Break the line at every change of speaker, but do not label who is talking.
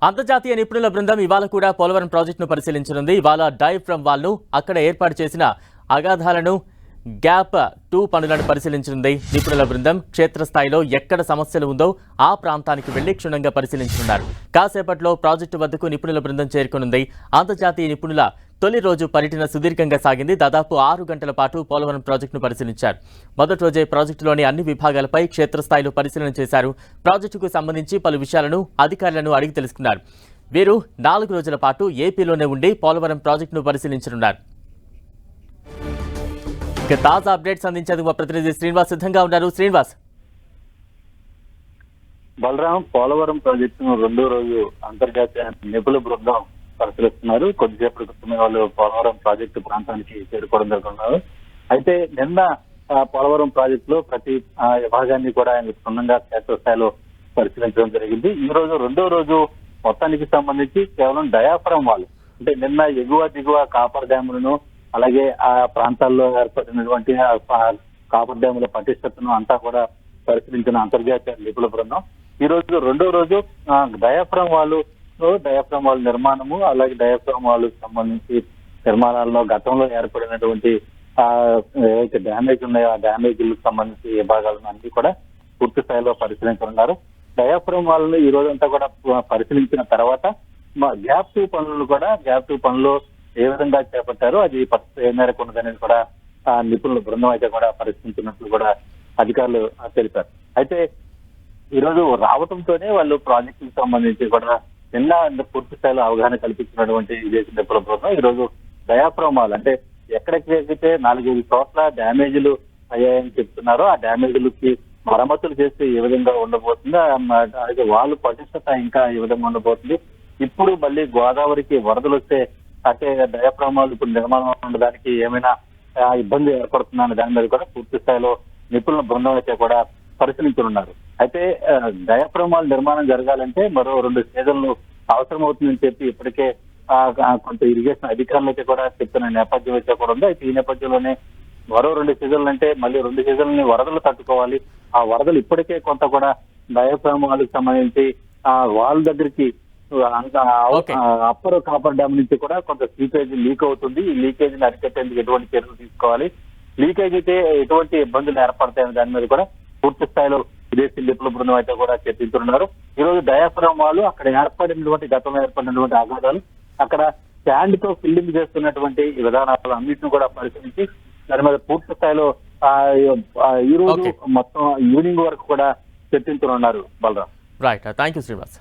అంతర్జాతీయ నిపుణుల బృందం ఇవాళ కూడా పోలవరం ప్రాజెక్టును పరిశీలించనుంది. ఇవాళ డైవ్ ఫ్రమ్ వాల్ను అక్కడ ఏర్పాటు చేసిన అగాధాలను గ్యాప్ 2 పనులను పరిశీలించనుంది. నిపుణుల బృందం క్షేత్రస్థాయిలో ఎక్కడ సమస్యలు ఉందో ఆ ప్రాంతానికి వెళ్లి క్షుణ్ణంగా పరిశీలించనున్నారు. కాసేపట్లో ప్రాజెక్టు వద్దకు నిపుణుల బృందం చేరుకునుంది. అంతర్జాతీయ నిపుణుల తొలి రోజు పర్యటన సుదీర్ఘంగా సాగింది. దాదాపు 6 గంటల పాటు పోలవరం ప్రాజెక్టును పరిశీలించారు. మొదటి రోజే ప్రాజెక్టులోని అన్ని విభాగాలపై క్షేత్రస్థాయిలో పరిశీలన చేశారు. ప్రాజెక్టుకు సంబంధించి పలు విషయాలను అధికారులను అడిగి తెలుసుకున్నారు. వీరు 4 రోజుల పాటు ఏపీలోనే ఉండి పోలవరం ప్రాజెక్టును పరిశీలించనున్నారు. తాజా అప్డేట్స్ అందించేందుకు మా ప్రతినిధి శ్రీనివాస్ సిద్ధంగా ఉన్నారు. శ్రీనివాస్,
బలరాం పోలవరం ప్రాజెక్టును 2వ రోజు అంతర్జాతీయ నిపుణుల బృందం పరిశీలిస్తున్నారు. కొద్దిసేపటి క్రితమే వాళ్ళు పోలవరం ప్రాజెక్టు ప్రాంతానికి చేరుకోవడం జరుగుతున్నారు. అయితే నిన్న పోలవరం ప్రాజెక్టులో ప్రతి విభాగాన్ని కూడా ఆయన క్షుణ్ణంగా క్షేత్రస్థాయిలో పరిశీలించడం జరిగింది. ఈ రోజు 2వ రోజు మొత్తానికి సంబంధించి కేవలం డయాఫ్రమ్ వాల్, అంటే నిన్న ఎగువ దిగువ కాపర్ డ్యాములను, అలాగే ఆ ప్రాంతాల్లో ఏర్పడినటువంటి కాపర్ డ్యాముల పటిష్టతను అంతా కూడా పరిశీలించిన అంతర్జాతీయ నిపుణుల బృందం ఈ రోజు 2వ రోజు డయాఫ్రమ్ వాల్ నిర్మాణము, అలాగే డయాఫ్రమ్ వాల్ సంబంధించి నిర్మాణాల్లో గతంలో ఏర్పడినటువంటి ఏవైతే డ్యామేజ్ ఉన్నాయో ఆ డ్యామేజ్లకు సంబంధించి విభాగాలను అన్ని కూడా పూర్తి స్థాయిలో పరిశీలించనున్నారు. డయాఫ్రమ్ వాల్ ఈ రోజంతా కూడా పరిశీలించిన తర్వాత గ్యాప్ 2 పనులు ఏ విధంగా చేపట్టారో అది ఏ మేరకు ఉన్నదనేది కూడా నిపుణుల బృందం అయితే కూడా పరిశీలించినట్లు కూడా అధికారులు తెలిపారు. అయితే ఈ రోజు రావడంతోనే వాళ్ళు ప్రాజెక్టులకు సంబంధించి కూడా నిన్న పూర్తి స్థాయిలో అవగాహన కల్పించినటువంటి విదేశీ నిపుణుల బృందం ఈ రోజు డయాఫ్రమ్ వాల్, అంటే ఎక్కడెక్కడైతే 4-5 చోట్ల డ్యామేజ్లు అయ్యాయని చెప్తున్నారో ఆ డ్యామేజ్లకి మరమ్మతులు చేస్తే ఏ విధంగా ఉండబోతుంది, అలాగే వాళ్ళు పటిష్టత ఇంకా ఏ విధంగా ఉండబోతుంది, ఇప్పుడు మళ్ళీ గోదావరికి వరదలు వస్తే అంటే డయాఫ్రమ్ వాల్ ఇప్పుడు నిర్మాణం ఉండడానికి ఏమైనా ఇబ్బంది ఏర్పడుతుందనే దాని మీద కూడా పూర్తి స్థాయిలో నిపుణుల బృందం అయితే కూడా పరిశీలించనున్నారు. అయితే డయాఫ్రమ్ వాల్ నిర్మాణం జరగాలంటే మరో 2 సీజన్లు అవసరం అవుతుందని చెప్పి ఇప్పటికే కొంత ఇరిగేషన్ అధికారులు అయితే కూడా చెప్తున్న నేపథ్యం అయితే కూడా ఉంది. అయితే ఈ నేపథ్యంలోనే మరో 2 సీజన్లు అంటే మళ్ళీ 2 సీజన్లని వరదలు తట్టుకోవాలి. ఆ వరదలు ఇప్పటికే కొంత కూడా డయాఫ్రమ్ వాల్కి సంబంధించి వాల్ దగ్గరికి అప్పర్ కాపర్ డ్యామ్ నుంచి కూడా కొంత సీపేజ్ లీక్ అవుతుంది. ఈ లీకేజీని అరికట్టేందుకు ఎటువంటి చర్యలు తీసుకోవాలి, లీకేజ్ అయితే ఎటువంటి ఇబ్బందులు ఏర్పడతాయనే దాని మీద కూడా పూర్తి స్థాయిలో విదేశీ నిపుణుల బృందం అయితే కూడా చర్చించుతున్నారు. ఈ రోజు డయాఫ్రమ్ వాల్ అక్కడ గతంలో ఏర్పడినటువంటి అగాధాలు, అక్కడ శాండ్ తో ఫిల్లింగ్ చేస్తున్నటువంటి విధానాలు అన్నింటిని కూడా పరిశీలించి దాని మీద పూర్తి స్థాయిలో ఈ రోజు మొత్తం ఈవినింగ్ వరకు కూడా చర్చించనున్నారు. Balaram,
right, thank you Srinivas.